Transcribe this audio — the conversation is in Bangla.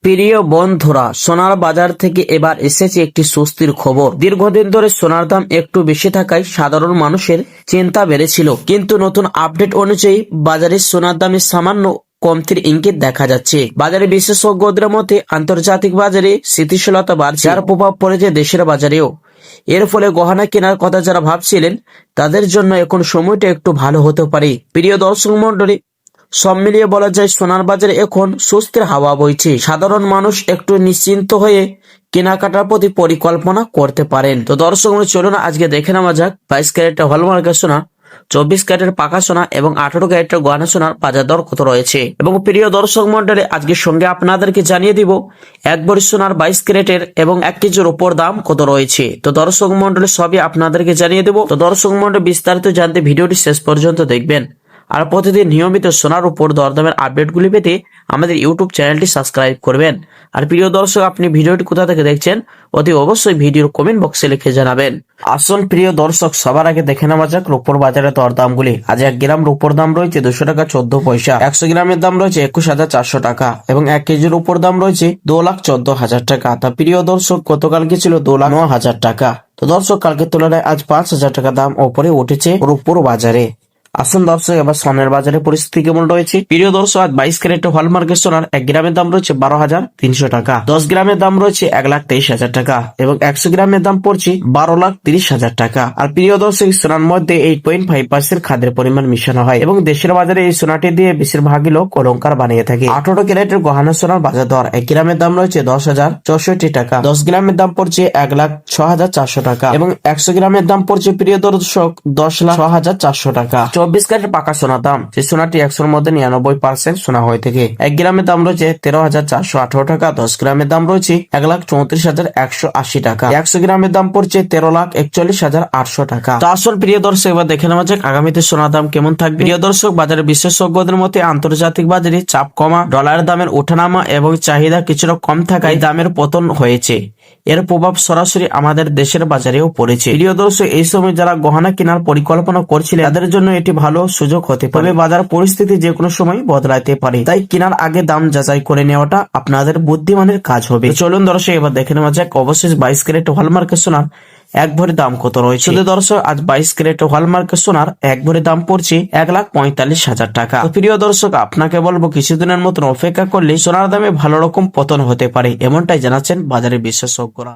প্রিয় বন্ধুরা, সোনার বাজার থেকে এবার এসেছে একটি স্বস্তির খবর। দীর্ঘদিন ধরে সোনার দাম একটু বেশি থাকায় সাধারণ মানুষের চিন্তা বেড়েছিল, কিন্তু নতুন আপডেট অনুযায়ী বাজারে সোনার দামে সামান্য কমতির ইঙ্গিত দেখা যাচ্ছে। বাজারে বিশেষজ্ঞদের মতে আন্তর্জাতিক বাজারে স্থিতিশীলতা বাড়ছে, যার প্রভাব পড়েছে দেশের বাজারেও। এর ফলে গহনা কেনার কথা যারা ভাবছিলেন তাদের জন্য এখন সময়টা একটু ভালো হতে পারে। প্রিয় দর্শক মন্ডলী, সব মিলিয়ে বলা যায় সোনার বাজারে এখন স্বস্তির হাওয়া বইছে। সাধারণ মানুষ একটু নিশ্চিন্ত হয়ে কেনাকাটার প্রতি পরিকল্পনা করতে পারেন। তো দর্শক চলুন আজকে দেখে নেওয়া যাক 22 ক্যারেটের হলমার্কের সোনা, 24 ক্যারেটের পাকা সোনা এবং 18 ক্যারেটের গয়না সোনার বাজার দর কত রয়েছে। এবং প্রিয় দর্শক মন্ডলী, আজকের সঙ্গে আপনাদেরকে জানিয়ে দিব 1 ভরি সোনার 22 ক্যারেটের এবং 1 কেজির উপর দাম কত রয়েছে। তো দর্শক মন্ডলী সবই আপনাদেরকে জানিয়ে দেব। তো দর্শক মন্ডলী বিস্তারিত জানতে ভিডিওটি শেষ পর্যন্ত দেখবেন। আর প্রতিদিন নিয়মিত সোনার উপর দরদামের আপডেটগুলি পেতে আমাদের ইউটিউব চ্যানেলটি সাবস্ক্রাইব করবেন। আর প্রিয় দর্শক, আপনি ভিডিওটি কোথা থেকে দেখছেন অতি অবশ্যই ভিডিওর কমেন্ট বক্সে লিখে জানাবেন। আসুন প্রিয় দর্শক, সবার আগে দেখে নেওয়া যাক রূপোর বাজারে দরদামগুলি। আজ 1 গ্রাম রূপোর দাম রয়েছে 200 টাকা 14 পয়সা, 100 গ্রামের দাম রয়েছে 21,400 টাকা এবং 1 কেজির উপর দাম রয়েছে 2,14,000 টাকা। তা প্রিয় দর্শক, গতকালকে ছিল 2,09,000 টাকা। তো দর্শক, কালকের তুলনায় আজ 5,000 টাকা দাম ওপরে উঠেছে রূপোর বাজারে। আসুন দর্শক, এবার স্বর্ণের বাজারে পরিস্থিতি কেমন রয়েছে। প্রিয় দর্শক, আজ 22 ক্যারেটের হলমার্কের সোনার 1 গ্রামের দাম রয়েছে 12,300 টাকা, 10 গ্রামের দাম রয়েছে 1,23,000 টাকা এবং 100 গ্রামের দাম পড়ছে 12,30,000 টাকা। আর প্রিয় দর্শক, সোনার মধ্যে 8.5% খাদের পরিমাণ মিশানো হয় এবং দেশের বাজারে এই সোনাটি দিয়ে বেশিরভাগই লোক অলংকার বানিয়ে থাকে। 18 ক্যারেটের গহনা সোনার বাজার দর 1 গ্রামের দাম রয়েছে 10,064 টাকা, 10 গ্রামের দাম পড়ছে 1,06,400 টাকা এবং 100 গ্রামের দাম পড়ছে প্রিয় দর্শক 10,06,400 টাকা। 24 ক্যারেট পাকা সোনার দাম, যে সোনাটি 100-র মধ্যে 99% সোনা হয়ে থাকে, 1 গ্রামের দাম রয়েছে 13,418 টাকা, 10 গ্রামের দাম রয়েছে 1,34,180 টাকা, 100 গ্রামের দাম পড়ছে 13,41,800 টাকা। তো আসল প্রিয় দর্শক, এবার দেখে নেওয়া যাক আগামীতে সোনার দাম কেমন থাকবে। প্রিয় দর্শক, বাজারের বিশেষজ্ঞদের মতে আন্তর্জাতিক বাজারে চাপ কমা, ডলারের দামের ওঠানামা এবং চাহিদা কিছুটা কম থাকায় দামের পতন হয়েছে। এর প্রভাব সরাসরি আমাদের দেশের বাজারেও পড়েছে। প্রিয় দর্শক, এই সময় যারা গহনা কেনার পরিকল্পনা করছিলেন তাদের জন্য এটি ভালো সুযোগ হতে পারে। বাজার পরিস্থিতি যে কোনো সময় বদলাতে পারে, তাই কেনার আগে দাম যাচাই করে নেওয়াটা আপনাদের বুদ্ধিমানের কাজ হবে। চলুন দর্শক, এবার দেখে নেওয়া যাক অবশেষ 22 ক্যারেট হলমার্কের সোনার 1 ভরি দাম কত রয়েছে। দর্শক, আজ 22 ক্যারেট হলমার্কের সোনার 1 ভরি দাম পড়ছে 1,45,000 টাকা। প্রিয় দর্শক, আপনাকে বলবো কিছুদিনের মতন অপেক্ষা করলে সোনার দামে ভালো রকম পতন হতে পারে, এমনটাই জানাচ্ছেন বাজারের বিশেষজ্ঞরা।